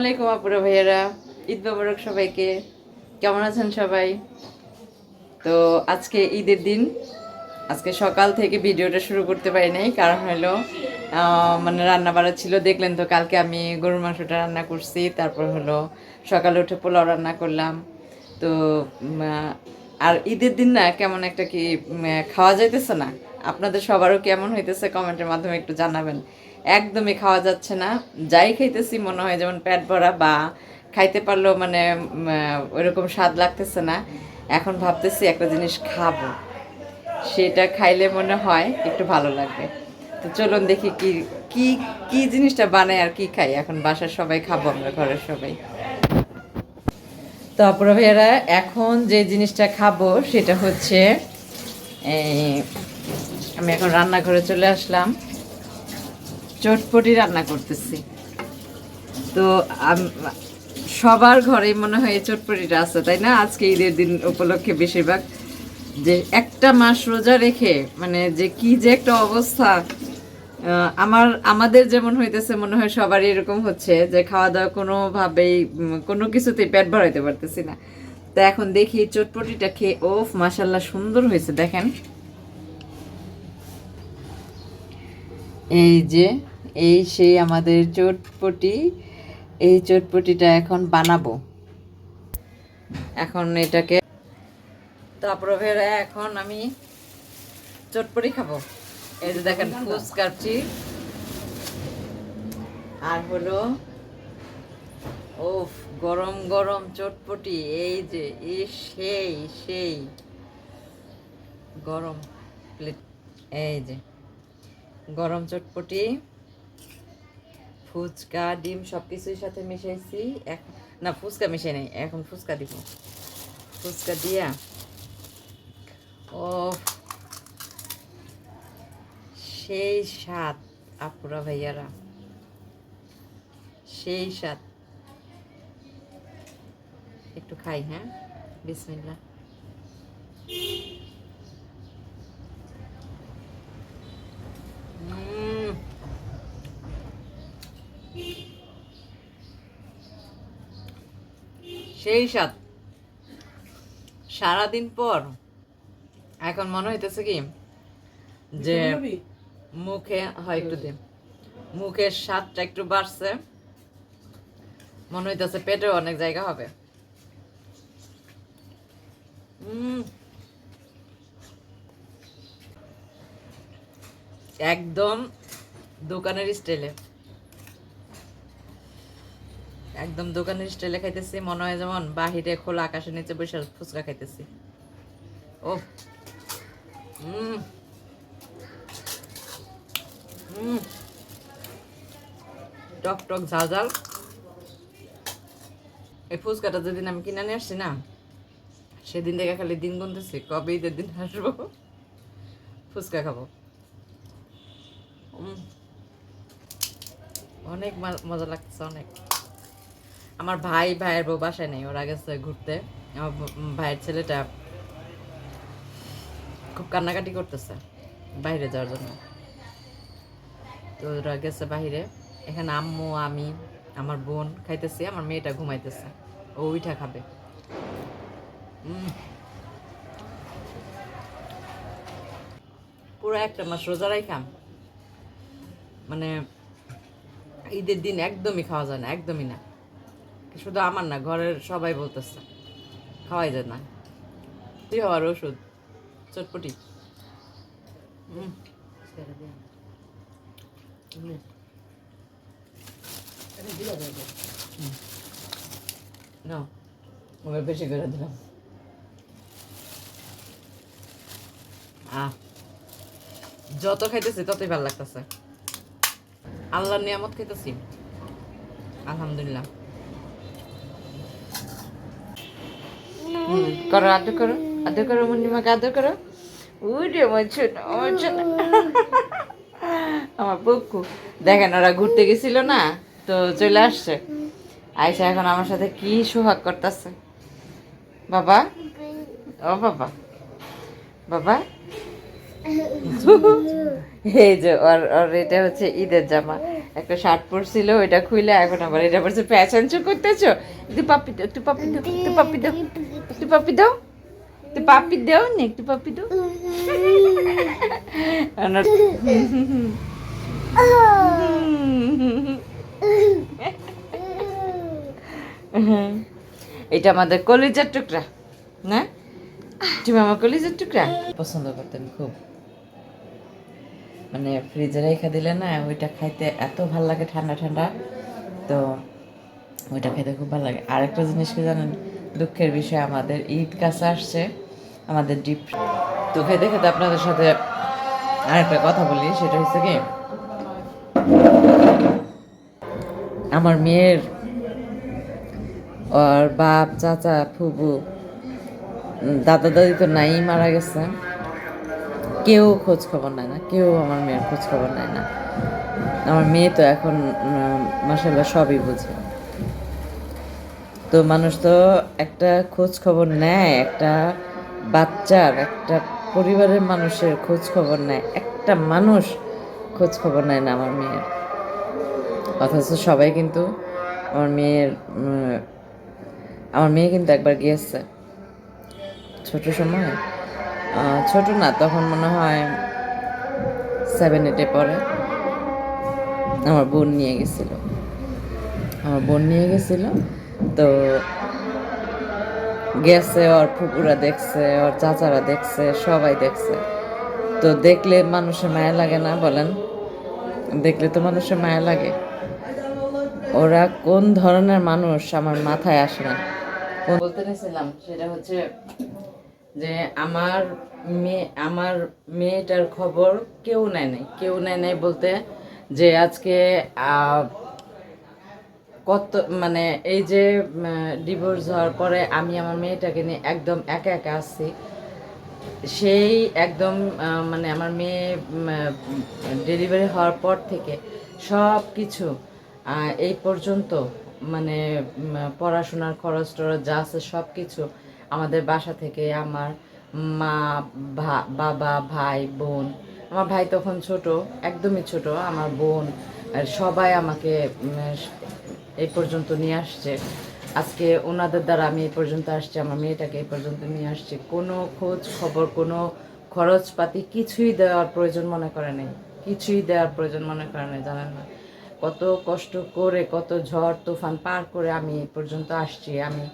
আসসালামাইকুম আপুরা ভাইয়ারা, ঈদ মোবারক সবাইকে। কেমন আছেন সবাই? তো আজকে ঈদের দিন। আজকে সকাল থেকে ভিডিওটা শুরু করতে পারি নাই, কারণ হলো মানে রান্না বাড়া ছিল। দেখলেন তো কালকে আমি গরুর মাংসটা রান্না করছি, তারপর হলো সকালে উঠে পোলাও রান্না করলাম। তো আর ঈদের দিন না কেমন একটা কি খাওয়া যাইতেছে না। আপনাদের সবারও কেমন হইতেছে কমেন্টের মাধ্যমে একটু জানাবেন। একদমই খাওয়া যাচ্ছে না। যাই খাইতেছি মনে হয় যেমন পেট ভরা, বা খাইতে পারলেও মানে ওইরকম স্বাদ লাগতেছে না। এখন ভাবতেছি একটা জিনিস খাবো, সেটা খাইলে মনে হয় একটু ভালো লাগবে। তো চলুন দেখি কি কি কি জিনিসটা বানাই আর কি খাই। এখন বাসার সবাই খাবো, আমরা ঘরের সবাই। তো আপুরা ভাইয়ারা, এখন যে জিনিসটা খাবো সেটা হচ্ছে আমি এখন রান্নাঘরে চলে আসলাম, চটপটি রান্না করতেছি। তো সবার ঘরেই মনে হয় এই চটপটিটা আছে, তাই না? আজকে ঈদের দিন উপলক্ষে বেশিরভাগ যে একটা মাস রোজা রেখে মানে যে কি যে একটা অবস্থা, আমাদের যেমন হইতেছে মনে হয় সবারই এরকম হচ্ছে যে খাওয়া দাওয়া কোনোভাবেই কোনো কিছুতেই পেট ভরাইতে পারতেছি না। তো এখন দেখি চটপটিটা খেয়ে, ওফ মাশাল্লাহ সুন্দর হয়েছে। দেখেন এই যে, এই সেই আমাদের চটপটি। এই চটপটিটা এখন বানাবো। এখন এটাকে, তারপরে ভেড়া এখন আমি চটপটি খাবো। এই যে দেখেন ফুচকাচ্ছি, আর হলো ওফ গরম গরম চটপটি। এই যে সেই সেই গরম প্লেট, এই যে গরম চটপটি, ফুচকা, ডিম সব কিছুর সাথে মিশাইছি। এখন না, ফুচকা মিশাই নাই, এখন ফুচকা দিব। ফুচকা দিয়া ও সেই স্বাদ আপুরা ভাইয়ারা, সেই স্বাদ। একটু খাই, হ্যাঁ, বিসমিল্লাহ। সেই স্বাদ। সারাদিন পর এখন মনে হইতেছে কি যে মুখে হয় একটু দিন, মুখের স্বাদটা একটু বাড়ছে, মনে হইতেছে পেটেও অনেক জায়গা হবে। একদম দোকানের স্টাইলে, একদম দোকানের স্টাইলে খাইতেছি। মনে হয় যেমন বাহিরে খোলা আকাশের নিচে বসে ফুচকা খাইতেছি। ও টক টক ঝাল ঝাল। এই ফুচকাটা যেদিন আমি কিনে নিয়ে আসছি না, সেদিন থেকে খালি দিন গুনতেছি কবে ঈদের দিন আসবো, ফুচকা খাবো। অনেক মজা লাগছে, অনেক। আমার ভাইয়ের বউ বাসায় নেই, ওরা গেছে ঘুরতে। আমার ভাইয়ের ছেলেটা খুব কান্নাকাটি করতেছে বাইরে যাওয়ার জন্য। তো ওরা গেছে বাহিরে। এখানে আম্মু, আমি, আমার বোন খাইতেছি, আমার মেয়েটা ঘুমাইতেছে, ও উইঠা খাবে। পুরো একটা মাস রোজা রাইখাম, মানে ঈদের দিন একদমই খাওয়া যায় না, একদমই না। শুধু আমার না, ঘরের সবাই বলতেছে খাওয়াই যায় না। তুই হওয়ার ওষুধ চটপটি। না, ওকে বেশি করে দিলাম। যত খাইতেছি ততই ভালো লাগতেছে। আল্লাহর নিয়ামত খাইতেছি, আলহামদুলিল্লাহ। করো, আদর করো, আদর করো, মুন্নিমাকে আদর করো। উড়ে আমার বকু দেখেন, ওরা ঘুরতে গেছিল না, তো চলে আসছে। আয়সা এখন আমার সাথে কি সোহাগ করতেছে। বাবা, ও বাবা, বাবা, এই যে ওর ওর এটা হচ্ছে ঈদের জামা, একটা শার্ট পরছিল ওইটা খুইলে এখন আবার এটা পরছে। ফ্যাশন শো করতেছো? একটু পাপ্পি দাও, একটু পাপ্পি দাও, একটু পাপ্পি দাও, একটু পাপ্পি দাও, একটু পাপ্পি দাও না, একটু পাপ্পি দাও। এটা আমাদের কলিজার টুকরা না? তুমি আমার কলিজার টুকরা পছন্দ করতেন খুব, মানে ফ্রিজে রেখে দিলে না ওইটা খাইতে এত ভাল লাগে ঠান্ডা ঠান্ডা, তো ওইটা খাইতে খুব ভালো লাগে। আরেকটা জিনিস কি জানেন, দুঃখের বিষয় আমাদের ঈদ কাছে আসছে, আমাদের ডিপ তো খেতে খেতে আপনাদের সাথে আরেকটা কথা বলি, সেটা হচ্ছে কি আমার মেয়ের ওর বাপ চাচা ফুবু দাদা দাদি তো নাই, মারা গেছে, কেউ খোঁজ খবর নেয় না, কেউ আমার মেয়ের খোঁজ খবর নেয় না। আমার মেয়ে তো এখন মাশাআল্লাহ সবই বুঝে। তো মানুষ তো একটা খোঁজ খবর নেয়, একটা বাচ্চার একটা পরিবারের মানুষের খোঁজ খবর নেয়, একটা মানুষ খোঁজ খবর নেয় না আমার মেয়ের। অথচ সবাই কিন্তু আমার মেয়ের আমার মেয়ে কিন্তু একবার গিয়েছে ছোট সময়, ছোট না তখন মনে হয় 7-8 পরে, আমার বোন নিয়ে গেছিল, আমার বোন নিয়ে গেছিল। তো গেছে, ওর ফুপুরা দেখছে, ওর চাচারা দেখছে, সবাই দেখছে। তো দেখলে মানুষের মায়া লাগে না বলেন? দেখলে তো মানুষের মায়া লাগে। ওরা কোন ধরনের মানুষ আমার মাথায় আসে না। বলতে নিয়েছিলাম সেটা হচ্ছে যে আমার মেয়েটার খবর কেউ নেয় নাই, কেউ নেয় নাই বলতে যে আজকে কত মানে এই যে ডিভোর্স হওয়ার পরে আমি আমার মেয়েটাকে নিয়ে একদম একা একা আসছি, সেই একদম মানে আমার মেয়ে ডেলিভারি হওয়ার পর থেকে সব কিছু এই পর্যন্ত মানে পড়াশোনার খরচ টরচ যা আছে সব কিছু আমাদের বাসা থেকে আমার মা, বাবা, ভাই, বোন, আমার ভাই তখন ছোট, একদমই ছোট, আমার বোন সবাই আমাকে এই পর্যন্ত নিয়ে আসছে। আজকে ওনাদের দ্বারা আমি এই পর্যন্ত আসছি, আমার মেয়েটাকে এই পর্যন্ত নিয়ে আসছি। কোনো খোঁজ খবর, কোনো খরচপাতি কিছুই দেওয়ার প্রয়োজন মনে করে নেই, কিছুই দেওয়ার প্রয়োজন মনে করে নেই। জানেন না কত কষ্ট করে, কত ঝড় তুফান পার করে আমি এই পর্যন্ত আসছি। আমি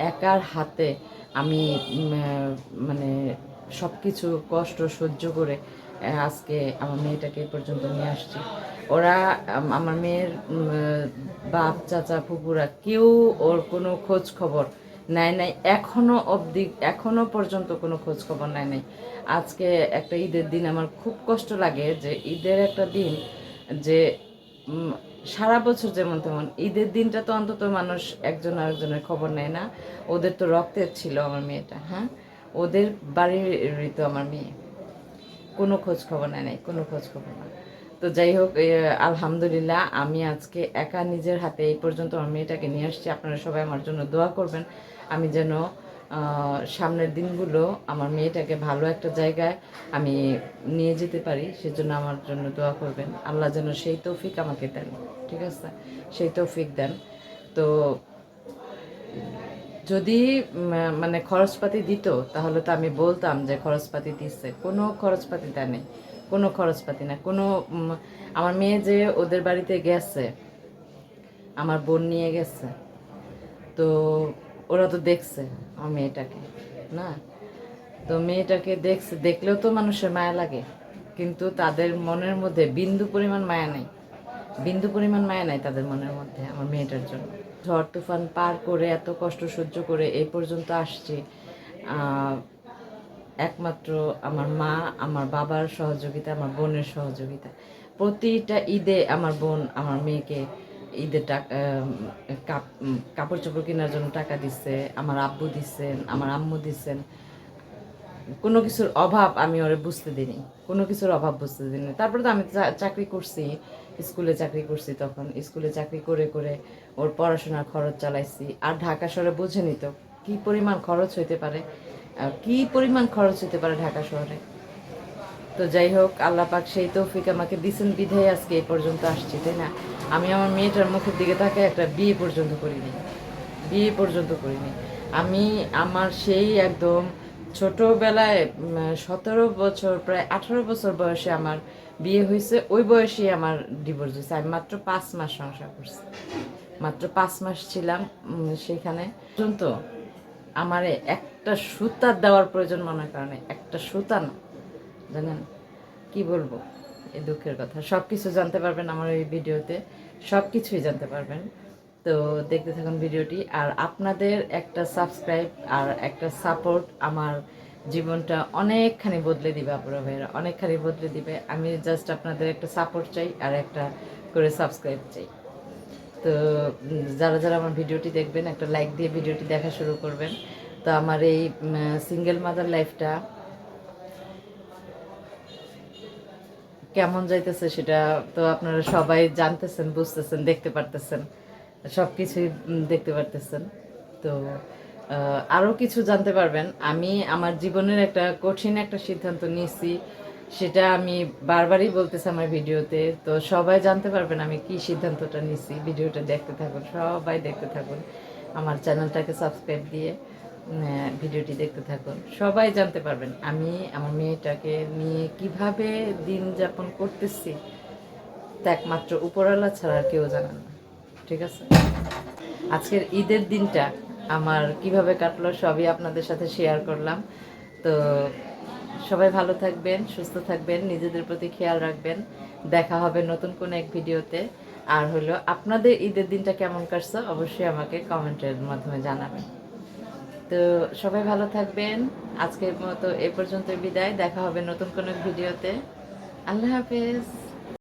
একার হাতে আমি মানে সব কিছু কষ্ট সহ্য করে আজকে আমার মেয়েটাকে এই পর্যন্ত নিয়ে আসছি। ওরা আমার মেয়ের বাপ চাচা ফুপুরা কেউ ওর কোনো খোঁজ খবর নেয় নাই, এখনো অবধি, এখনো পর্যন্ত কোনো খোঁজ খবর নেয় নাই। আজকে একটা ঈদের দিন আমার খুব কষ্ট লাগে যে ঈদের একটা দিন যে সারা বছর যেমন তেমন ঈদের দিনটা তো অন্তত মানুষ একজন আরেকজনের খবর নেয় না। ওদের তো রক্তের ছিল আমার মেয়েটা, হ্যাঁ, ওদের বাড়িরই তো আমার মেয়ে, কোনো খোঁজ খবর নেয় নাই, কোনো খোঁজ খবর না। তো যাই হোক, আলহামদুলিল্লাহ আমি আজকে একা নিজের হাতে এই পর্যন্ত আমার মেয়েটাকে নিয়ে আসছি। আপনারা সবাই আমার জন্য দোয়া করবেন, আমি যেন সামনের দিনগুলো আমার মেয়েটাকে ভালো একটা জায়গায় আমি নিয়ে যেতে পারি, সেজন্য আমার জন্য দোয়া করবেন। আল্লাহ যেন সেই তৌফিক আমাকে দেন, ঠিক আছে, সেই তৌফিক দেন। তো যদি মানে খরচপাতি দিত তাহলে তো আমি বলতাম যে খরচপাতি দিচ্ছে, কোনো খরচপাতি দেয় নেই, কোনো খরচপাতি না, কোনো আমার মেয়ে যে ওদের বাড়িতে গেছে, আমার বোন নিয়ে গেছে, তো ওরা তো দেখছে আমার মেয়েটাকে, না, তো মেয়েটাকে দেখছে, দেখলেও তো মানুষের মায়া লাগে, কিন্তু তাদের মনের মধ্যে বিন্দু পরিমাণ মায়া নেই, বিন্দু পরিমাণ মায়া নাই তাদের মনের মধ্যে আমার মেয়েটার জন্য। ঝড় তুফান পার করে এত কষ্ট সহ্য করে এই পর্যন্ত আসছি, একমাত্র আমার মা, আমার বাবার সহযোগিতা, আমার বোনের সহযোগিতা। প্রতিটা ঈদে আমার বোন আমার মেয়েকে ঈদের টাকা, কাপড় চোপড় কেনার জন্য টাকা দিচ্ছে, আমার আব্বু দিচ্ছেন, আমার আম্মু দিচ্ছেন। কোনো কিছুর অভাব আমি ওরে বুঝতে দিইনি, কোনো কিছুর অভাব বুঝতে দিইনি। তারপরে তো আমি চাকরি করছি, স্কুলে চাকরি করছি, তখন স্কুলে চাকরি করে করে ওর পড়াশোনার খরচ চালাইছি। আর ঢাকা শহরে বুঝেনি তো কী পরিমাণ খরচ হইতে পারে, কী পরিমাণ খরচ হইতে পারে ঢাকা শহরে। তো যাই হোক, আল্লাহ পাক সেই তৌফিক আমাকে দিছেন বিধায় আজকে এই পর্যন্ত আসছি, তাই না? আমি আমার মেয়েটার মুখের দিকে তাকে একটা বিয়ে পর্যন্ত করিনি, বিয়ে পর্যন্ত করিনি। আমি আমার সেই একদম ছোটবেলায় 17 বছর, প্রায় 18 বছর বয়সে আমার বিয়ে হয়েছে। ওই বয়সে আমার ডিভোর্স হয়েছে। আমি মাত্র 5 মাস সংসার করছি, মাত্র 5 মাস ছিলাম সেখানে পর্যন্ত। আমারে একটা সুতার দেওয়ার প্রয়োজন মনে কারণে, একটা সুতা না, জানেন কি বলবো, এই দুঃখের কথা। সব কিছু জানতে পারবেন আমার এই ভিডিওতে, সব কিছুই জানতে পারবেন। তো দেখতে থাকুন ভিডিওটি। আর আপনাদের একটা সাবস্ক্রাইব আর একটা সাপোর্ট আমার জীবনটা অনেকখানি বদলে দিবে আপুরা ভাইয়েরা, অনেকখানি বদলে দিবে। আমি জাস্ট আপনাদের একটা সাপোর্ট চাই আর একটা করে সাবস্ক্রাইব চাই। তো যারা যারা আমার ভিডিওটি দেখবেন একটা লাইক দিয়ে ভিডিওটি দেখা শুরু করবেন। তো আমার এই সিঙ্গেল মাদার লাইফটা কেমন যাইতেছে সেটা তো আপনারা সবাই জানতেছেন, বুঝতেছেন, দেখতে পারতেছেন, সব কিছুই দেখতে পারতেছেন। তো আরও কিছু জানতে পারবেন। আমি আমার জীবনের একটা কঠিন একটা সিদ্ধান্ত নিয়েছি, সেটা আমি বারবারই বলতেছি আমার ভিডিওতে। তো সবাই জানতে পারবেন আমি কি সিদ্ধান্তটা নিয়েছি। ভিডিওটা দেখতে থাকুন, সবাই দেখতে থাকুন, আমার চ্যানেলটাকে সাবস্ক্রাইব দিয়ে ভিডিওটি দেখতে থাকুন। সবাই জানতে পারবেন আমি আমার মেয়েটাকে নিয়ে কিভাবে দিন যাপন করতেছি, তা একমাত্র উপরওয়ালা ছাড়া আর কেউ জানে না, ঠিক আছে? আজকের ঈদের দিনটা আমার কিভাবে কাটলো সবই আপনাদের সাথে শেয়ার করলাম। তো সবাই ভালো থাকবেন, সুস্থ থাকবেন, নিজেদের প্রতি খেয়াল রাখবেন। দেখা হবে নতুন কোনো এক ভিডিওতে। আর হলো আপনাদের ঈদের দিনটা কেমন কাটছে অবশ্যই আমাকে কমেন্টের মাধ্যমে জানাবেন। তো সবাই ভালো থাকবেন। আজকের মতো এ পর্যন্ত বিদায়। দেখা হবে নতুন কোনো ভিডিওতে। আল্লাহ হাফেজ।